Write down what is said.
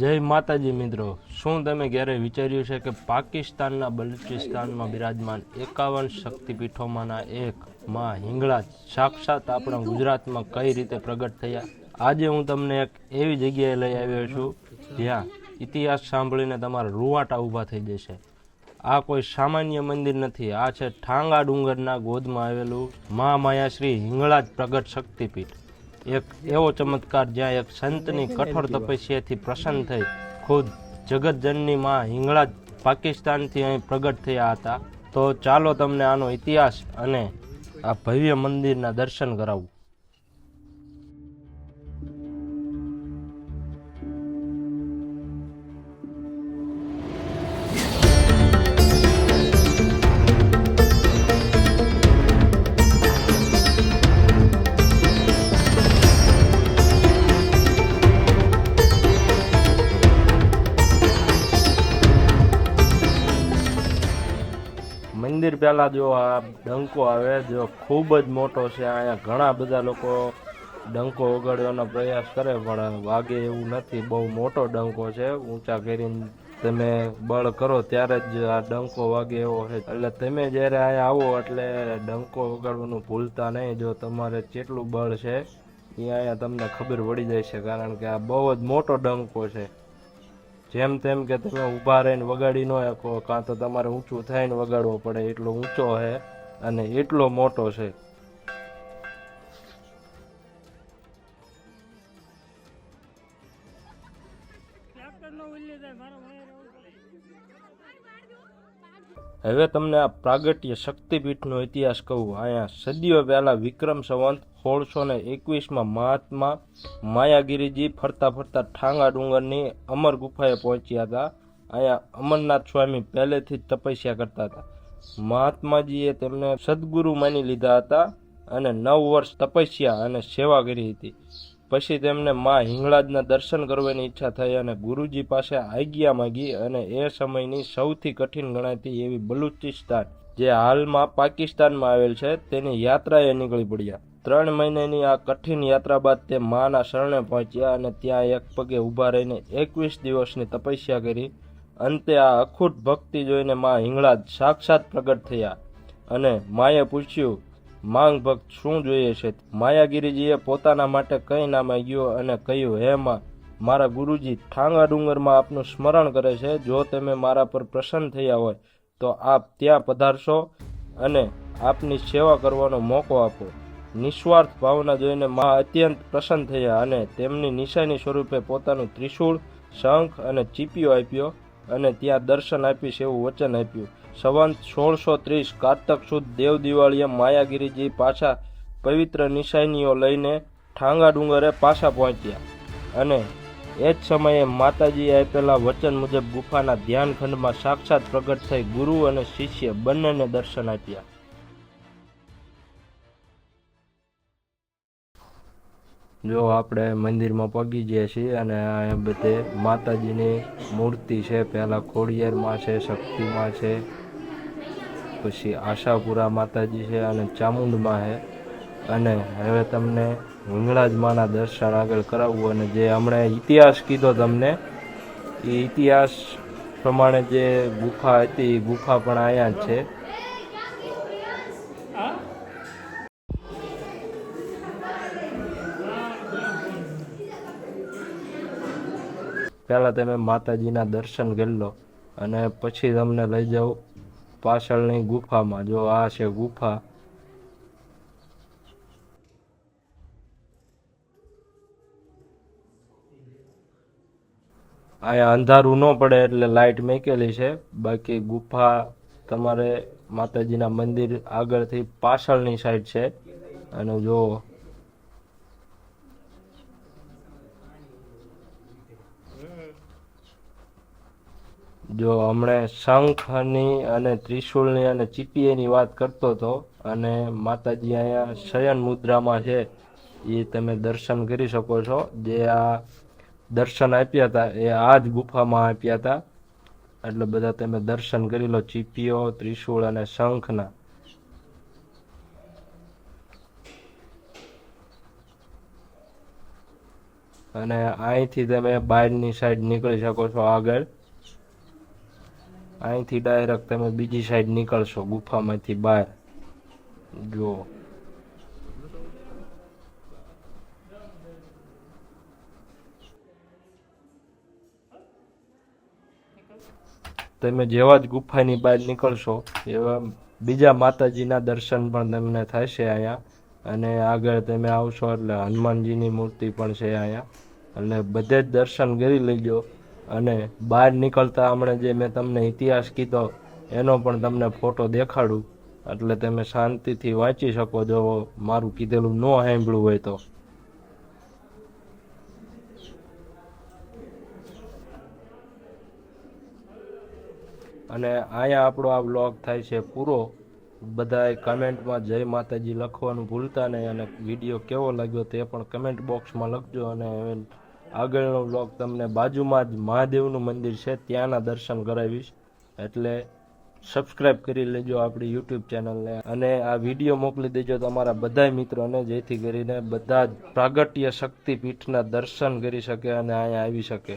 જય માતાજી મિત્રો, શું તમે ક્યારેય વિચાર્યું છે કે પાકિસ્તાનના બલુચિસ્તાનમાં બિરાજમાન 51 શક્તિપીઠોમાંના એક માં હિંગળાજ સાક્ષાત આપણા ગુજરાતમાં કઈ રીતે પ્રગટ થયા? આજે હું તમને એક એવી જગ્યાએ લઈ આવ્યો છું જ્યાં ઇતિહાસ સાંભળીને તમારા રૂવાટા ઊભા થઈ જશે. આ કોઈ સામાન્ય મંદિર નથી, આ છે ઠાંગા ડુંગરના ગોદમાં આવેલું મહામાયા શ્રી હિંગળાજ પ્રગટ શક્તિપીઠ. એક એવો ચમત્કાર જ્યાં એક સંતની કઠોર તપસ્યાથી પ્રસન્ન થઈ ખુદ જગતજનની માં હિંગળાજ પાકિસ્તાનથી અહીં પ્રગટ થયા હતા. તો ચાલો તમને આનો ઇતિહાસ અને આ ભવ્ય મંદિરના દર્શન કરાવું. મંદિર પહેલાં જો આ ડંકો આવે, જો ખૂબ જ મોટો છે. અહીંયા ઘણા બધા લોકો ડંકો વગાડવાનો પ્રયાસ કરે પણ વાગે એવું નથી. બહુ મોટો ડંકો છે, ઊંચા કરીને તમે બળ કરો ત્યારે જ આ ડંકો વાગે એવો છે. એટલે તમે જ્યારે અહીંયા આવો એટલે ડંકો વગાડવાનું ભૂલતા નહીં. જો તમારે કેટલું બળ છે એ અહીંયા તમને ખબર પડી જાય છે, કારણ કે આ બહુ જ મોટો ડંકો છે. જેમ તેમ કે તમે ઊભા રહીને વગાડી ન શકો, કાં તો તમારે ઊંચું થઈને વગાડવો પડે, એટલો ઊંચો છે અને એટલો મોટો છે. હવે તમને આ પ્રાગટ્ય શક્તિપીઠનો ઇતિહાસ કહું. અહીંયા સદીઓ પહેલા વિક્રમ સંવંત 1621માં મહાત્મા માયાગીરીજી ફરતા ફરતા ઠાંગા ડુંગરની અમર ગુફાએ પહોંચ્યા હતા. અહીંયા અમરનાથ સ્વામી પહેલેથી જ તપસ્યા કરતા હતા. મહાત્માજીએ તેમને સદગુરુ માની લીધા હતા અને 9 વર્ષ તપસ્યા અને સેવા કરી હતી. પછી તેમને મા હિંગળાજના દર્શન કરવાની ઈચ્છા થઈ અને ગુરુજી પાસે આજ્ઞા માંગી અને એ સમયની સૌથી કઠિન ગણાતી એવી બલુચિસ્તાન, જે હાલમાં પાકિસ્તાનમાં આવેલ છે, તેની યાત્રાએ નીકળી પડ્યા. 3 મહિનાની આ કઠિન યાત્રા બાદ તે માના શરણે પહોંચ્યા અને ત્યાં એક પગે ઊભા રહીને 21 દિવસની તપસ્યા કરી. અંતે આ અખૂટ ભક્તિ જોઈને મા હિંગળાજ સાક્ષાત પ્રગટ થયા અને માએ પૂછ્યું, માંગ ભક્ત, શું જોઈએ છે? માયાગીરીજીએ પોતાના માટે કંઈ ના માંગ્યું અને કહ્યું, હે માં, મારા ગુરુજી ઠાંગા ડુંગરમાં આપનું સ્મરણ કરે છે. જો તમે મારા પર પ્રસન્ન થયા હોય તો આપ ત્યાં પધારશો અને આપની સેવા કરવાનો મોકો આપો. નિસ્વાર્થ ભાવના જોઈને મા અત્યંત પ્રસન્ન થયા અને તેમની નિશાની સ્વરૂપે પોતાનું ત્રિશૂળ, શંખ અને ચીપિયો આપ્યો અને ત્યાં દર્શન આપીશ એવું વચન આપ્યું. સંવંત 1630 કારતક સુદ દેવ દિવાળીએ માયાગીરીજી પાછા પવિત્ર નિશાનીઓ લઈને ઠાંગા ડુંગરે પાછા પહોંચ્યા અને એ જ સમયે માતાજીએ આપેલા વચન મુજબ ગુફાના ધ્યાનખંડમાં સાક્ષાત પ્રગટ થઈ ગુરુ અને શિષ્ય બંનેને દર્શન આપ્યા. જો આપણે મંદિરમાં પગી ગયા છીએ અને આ બધે માતાજીની મૂર્તિ છે. પહેલાં ખોડિયારમાં છે, શક્તિમાં છે, પછી આશાપુરા માતાજી છે અને ચામુંડમાં છે. અને હવે તમને હિંગળાજમાંના દર્શન આગળ કરાવવું. અને જે હમણાં ઇતિહાસ કીધો તમને, એ ઇતિહાસ પ્રમાણે જે ગુફા હતી એ ગુફા પણ અહીંયા જ છે. પહેલાં તમે માતાજીના દર્શન કરી લો અને પછી તમને લઈ જાઉં પાછળની ગુફામાં. જો આ છે ગુફા. અહીંયા અંધારું ન પડે એટલે લાઇટ મૂકેલી છે. બાકી ગુફા તમારે માતાજીના મંદિર આગળથી પાછળની સાઈડ છે. અને જો હમણાં શંખની અને ત્રિશૂળની અને ચીપિયાની વાત કરતો હતો અને માતાજી અહીંયા શયન મુદ્રામાં છે, એ તમે દર્શન કરી શકો છો. જે આ દર્શન આપ્યા હતા એ આ જ ગુફામાં આપ્યા હતા. એટલે બધા તમે દર્શન કરી લો ચીપિયો, ત્રિશૂળ અને શંખના. અને અહીંથી તમે બહારની સાઈડ નીકળી શકો છો આગળ. અહીંથી ડાયરેક્ટ તમે બીજી સાઈડ નીકળશો ગુફામાંથી બહાર. જુઓ તમે જેવા જ ગુફાની બહાર નીકળશો એવા બીજા માતાજીના દર્શન પણ તમને થશે અહીંયા. અને આગળ તમે આવશો એટલે હનુમાનજીની મૂર્તિ પણ છે અહીંયા. એટલે બધે જ દર્શન કરી લેજો. અને બહાર નીકળતા હમણાં જે મેં તમને ઇતિહાસ કીધો એનો પણ તમને ફોટો દેખાડું, એટલે તમે શાંતિથી વાંચી શકો જો મારું કીધેલું ન સાંભળ્યું હોય તો. અને અહીંયા આપણો આ વ્લોગ થાય છે પૂરો. બધાએ કમેન્ટમાં જય માતાજી લખવાનું ભૂલતા નહીં. અને વિડીયો કેવો લાગ્યો તે પણ કમેન્ટ બોક્સમાં લખજો. અને આગળનો વ્લોગ તમને બાજુમાં જ મહાદેવનું મંદિર છે ત્યાંના દર્શન કરાવીશ. એટલે સબસ્ક્રાઈબ કરી લેજો આપણી યુટ્યુબ ચેનલને. અને આ વિડીયો મોકલી દેજો તમારા બધા મિત્રોને, જેથી કરીને બધા જ પ્રાગટ્ય શક્તિપીઠના દર્શન કરી શકે અને અહીંયા આવી શકે.